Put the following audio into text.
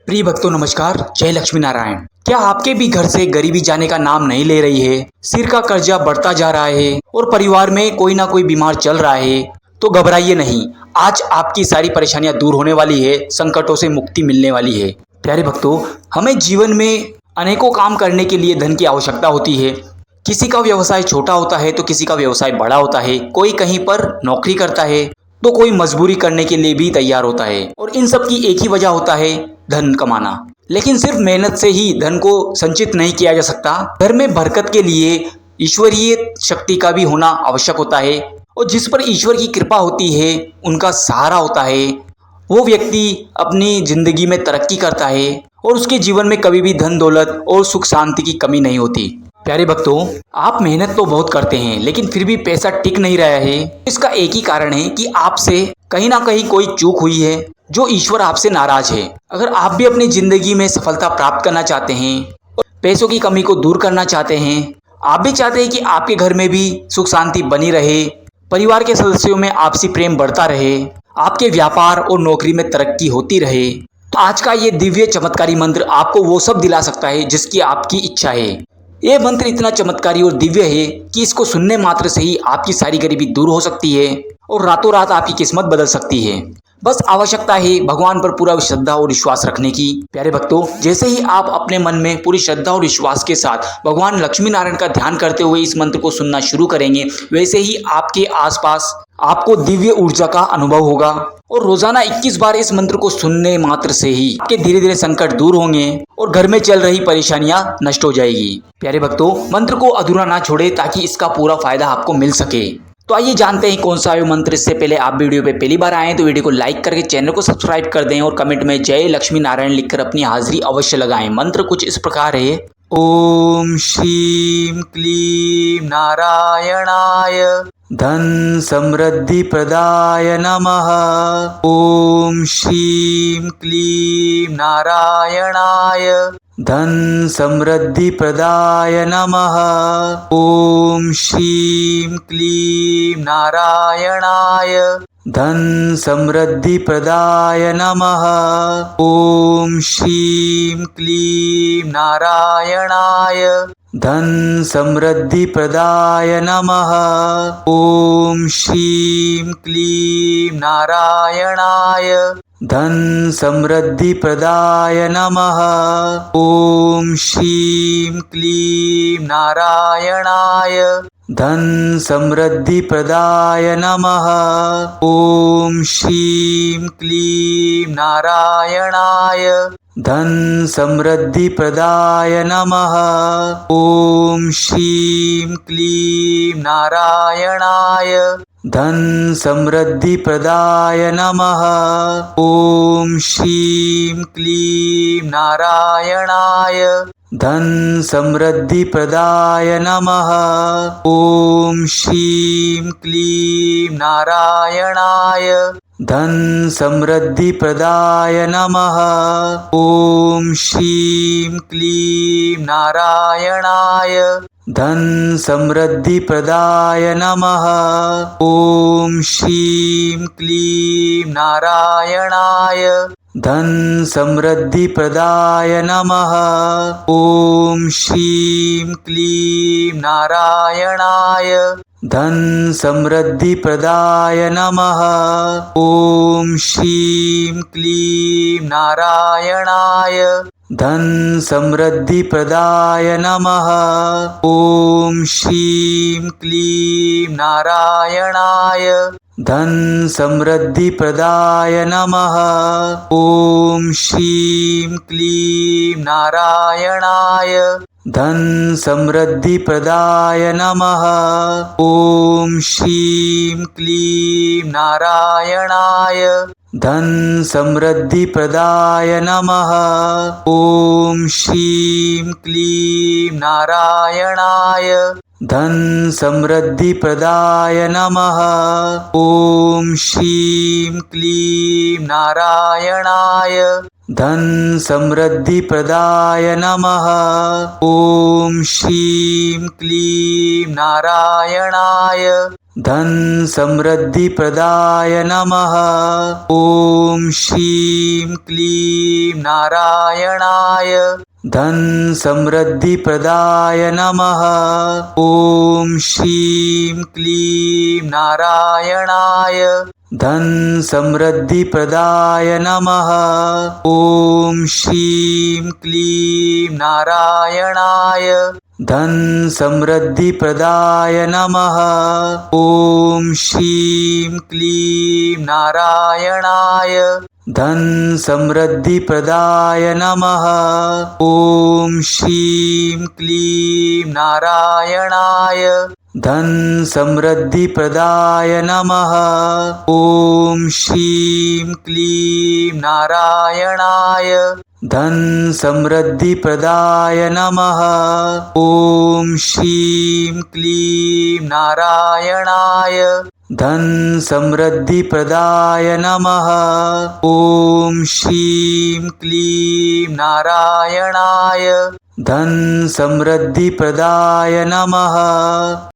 प्रिय भक्तों नमस्कार, जय लक्ष्मी नारायण। क्या आपके भी घर से गरीबी जाने का नाम नहीं ले रही है? सिर का कर्जा बढ़ता जा रहा है और परिवार में कोई ना कोई बीमार चल रहा है? तो घबराइए नहीं, आज आपकी सारी परेशानियां दूर होने वाली है, संकटों से मुक्ति मिलने वाली है। प्यारे भक्तों, हमें जीवन में अनेकों काम करने के लिए धन की आवश्यकता होती है। किसी का व्यवसाय छोटा होता है तो किसी का व्यवसाय बड़ा होता है, कोई कहीं पर नौकरी करता है तो कोई मजबूरी करने के लिए भी तैयार होता है। और इन सब की एक ही वजह होता है, धन कमाना। लेकिन सिर्फ मेहनत से ही धन को संचित नहीं किया जा सकता। घर में बरकत के लिए ईश्वरीय शक्ति का भी होना आवश्यक होता है। और जिस पर ईश्वर की कृपा होती है, उनका सहारा होता है, वो व्यक्ति अपनी जिंदगी में तरक्की करता है और उसके जीवन में कभी भी धन दौलत और सुख शांति की कमी नहीं होती। प्यारे भक्तों, आप मेहनत तो बहुत करते हैं लेकिन फिर भी पैसा टिक नहीं रहा है। इसका एक ही कारण है कि आपसे कहीं ना कहीं कोई चूक हुई है, जो ईश्वर आपसे नाराज है। अगर आप भी अपनी जिंदगी में सफलता प्राप्त करना चाहते हैं और पैसों की कमी को दूर करना चाहते हैं, आप भी चाहते हैं कि आपके घर में भी सुख शांति बनी रहे, परिवार के सदस्यों में आपसी प्रेम बढ़ता रहे, आपके व्यापार और नौकरी में तरक्की होती रहे, तो आज का ये दिव्य चमत्कारी मंत्र आपको वो सब दिला सकता है जिसकी आपकी इच्छा है। ये मंत्र इतना चमत्कारी और दिव्य है कि इसको सुनने मात्र से ही आपकी सारी गरीबी दूर हो सकती है और रातों रात आपकी किस्मत बदल सकती है। बस आवश्यकता है भगवान पर पूरा श्रद्धा और विश्वास रखने की। प्यारे भक्तों, जैसे ही आप अपने मन में पूरी श्रद्धा और विश्वास के साथ भगवान लक्ष्मी नारायण का ध्यान करते हुए इस मंत्र को सुनना शुरू करेंगे, वैसे ही आपके आसपास आपको दिव्य ऊर्जा का अनुभव होगा। और रोजाना 21 बार इस मंत्र को सुनने मात्र से ही आपके धीरे धीरे संकट दूर होंगे और घर में चल रही परेशानियां नष्ट हो जाएगी। प्यारे भक्तों, मंत्र को अधूरा ना छोड़े ताकि इसका पूरा फायदा आपको मिल सके। तो आइए जानते हैं कौन सा है मंत्र। इससे पहले आप वीडियो पे पहली बार आए तो वीडियो को लाइक करके चैनल को सब्सक्राइब कर दें और कमेंट में जय लक्ष्मी नारायण लिखकर अपनी हाजिरी अवश्य लगाएं। मंत्र कुछ इस प्रकार है। ओम श्रीम क्लीम नारायणाय धन समृद्धि प्रदाय नमः। ओम श्रीम क्लीम नारायणाय धन समृद्धि प्रदाय नमः। ओम श्रीम क्लीम नारायणाय धन समृद्धि प्रदाय नमः। ओम श्रीम क्लीम नारायणाय धन समृद्धि प्रदाय नमः। ओम श्रीम क्लीम नारायणाय धन समृद्धि प्रदाय नमः। ओम श्रीम क्लीम नारायणाय धन समृद्धि प्रदाय नमः। ओम श्रीम क्लीम नारायणाय धन समृद्धि प्रदाय नमः। ओम श्रीम क्लीम नारायणाय धन समृद्धि प्रदाय नमः। ओम श्रीम क्लीम नारायणाय धन समृद्धि प्रदाय नमः। ओम श्रीम क्लीम नारायणाय धन समृद्धि प्रदाय नमः। ओम श्रीम क्लीम नारायणाय धन समृद्धि प्रदाय नमः। ओम श्रीम क्लीम नारायणाय धन समृद्धि प्रदाय नमः। ओम श्रीम क्लीम नारायणाय धन समृद्धि प्रदाय नमः। ओम श्रीम क्लीम नारायणाय धन समृद्धि प्रदाय नमः। ओम श्रीम क्लीम नारायणाय धन समृद्धि प्रदाय नमः। ओम श्रीम क्लीम नारायणाय धन समृद्धि प्रदाय नमः। ओम श्रीम क्लीम नारायणाय धन समृद्धि प्रदाय नमः। ओम श्रीम क्लीम नारायणाय धन समृद्धि प्रदाय नमः। ओम श्रीम क्लीम नारायणाय धन समृद्धि प्रदाय नमः। ओम श्रीम क्लीम नारायणाय धन समृद्धि प्रदाय नमः। ओम श्रीं क्लीं नारायणाय धन समृद्धि प्रदाय नमः। ओम श्रीं क्लीं नारायणाय धन समृद्धि प्रदाय नमः। ओम श्रीं क्लीं नारायणाय धन समृद्धि प्रदाय नमः। ओम श्रीं क्लीं नारायणाय धन समृद्धि प्रदाय नमः। ओम श्रीं क्लीं नारायणाय धन समृद्धि प्रदाय नमः। ओम श्रीं क्लीं नारायणाय धन समृद्धि प्रदाय नमः। ओम श्रीं क्लीं नारायणाय धन समृद्धि प्रदाय नमः। ओम श्रीं क्लीं नारायणाय धन समृद्धि प्रदाय नमः।